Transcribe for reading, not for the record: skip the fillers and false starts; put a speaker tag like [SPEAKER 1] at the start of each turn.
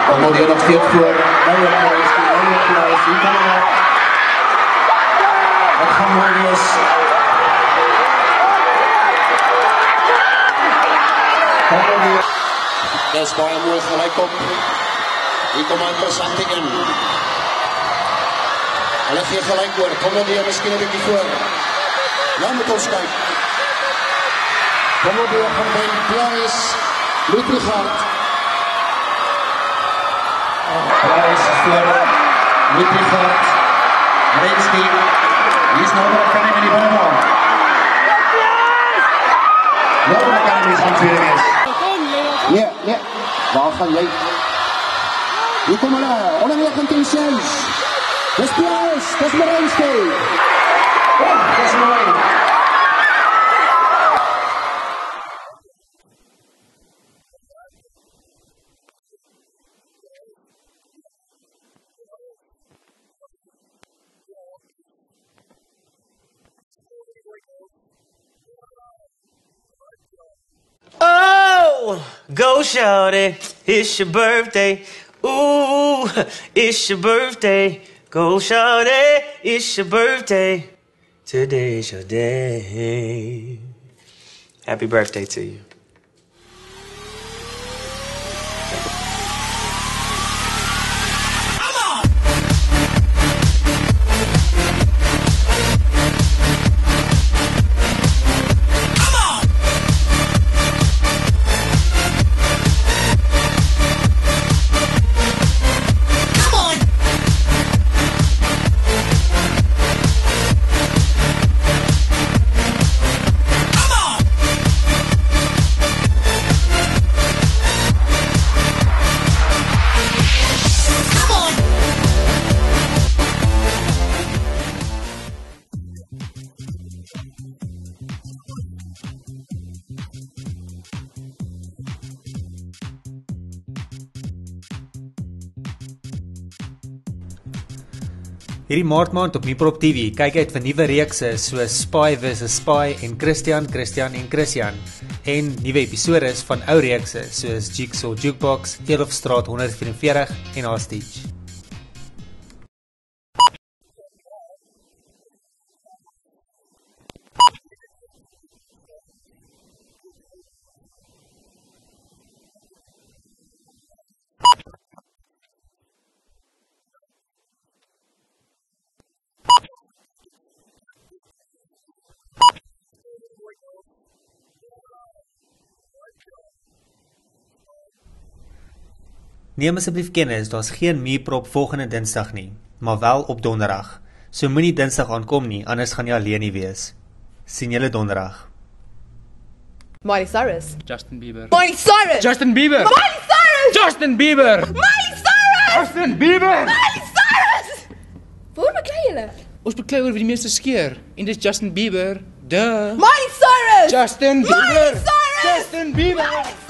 [SPEAKER 1] Allemaal die nog steeds voor. Mooie applaus, mooie applaus. Hier kan het. Wat gaan mooi is. Dat is baie mooi gelijk op. Hier kom aan interessante in. Hulle gee gelijk oor. Kom dan weer miskien 'n bietjie voor. Nou moet ons kyk. Kom op weer van Ben Prijs. Ludwigard. Prijs voor Ludwigard. Renski. Hier is nog wat kan in die bal. Nou wat kan in die hantering is. Ja. Waar gaan jy? Hier kom hulle. Onder 19 Dis Prijs. Dis Renski. Dis mooi.
[SPEAKER 2] Oh, go shawty, it's your birthday. Ooh, it's your birthday. Go shawty, it's your birthday. Today's your day. Happy birthday to you.
[SPEAKER 3] Hierdie maart op Miprop TV kyk uit vir nuwe reekse soos Spy vs Spy en Christian en Christian en nuwe episodes van ou reekse soos Jigsaw Jukebox, Edelfstraat 144 en Hostage. Neem asseblief kennis, daar's geen Miprop volgende Dinsdag nie, maar wel op Donderdag. So moenie Dinsdag aankom nie, anders gaan jy alleen nie wees. Sien julle Donderdag.
[SPEAKER 4] Miley Cyrus.
[SPEAKER 5] Justin Bieber.
[SPEAKER 4] Miley Cyrus.
[SPEAKER 5] Justin Bieber.
[SPEAKER 4] Miley Cyrus.
[SPEAKER 5] Justin Bieber.
[SPEAKER 4] Miley Cyrus.
[SPEAKER 5] Justin Bieber.
[SPEAKER 4] Miley Cyrus. Waarom beklei julle?
[SPEAKER 5] Ons beklei oor wie die meeste skeer. En dis Justin Bieber. Duh.
[SPEAKER 4] Miley Cyrus.
[SPEAKER 5] Justin Bieber.
[SPEAKER 4] Miley Cyrus.
[SPEAKER 5] Justin Bieber.
[SPEAKER 4] Miley Cyrus.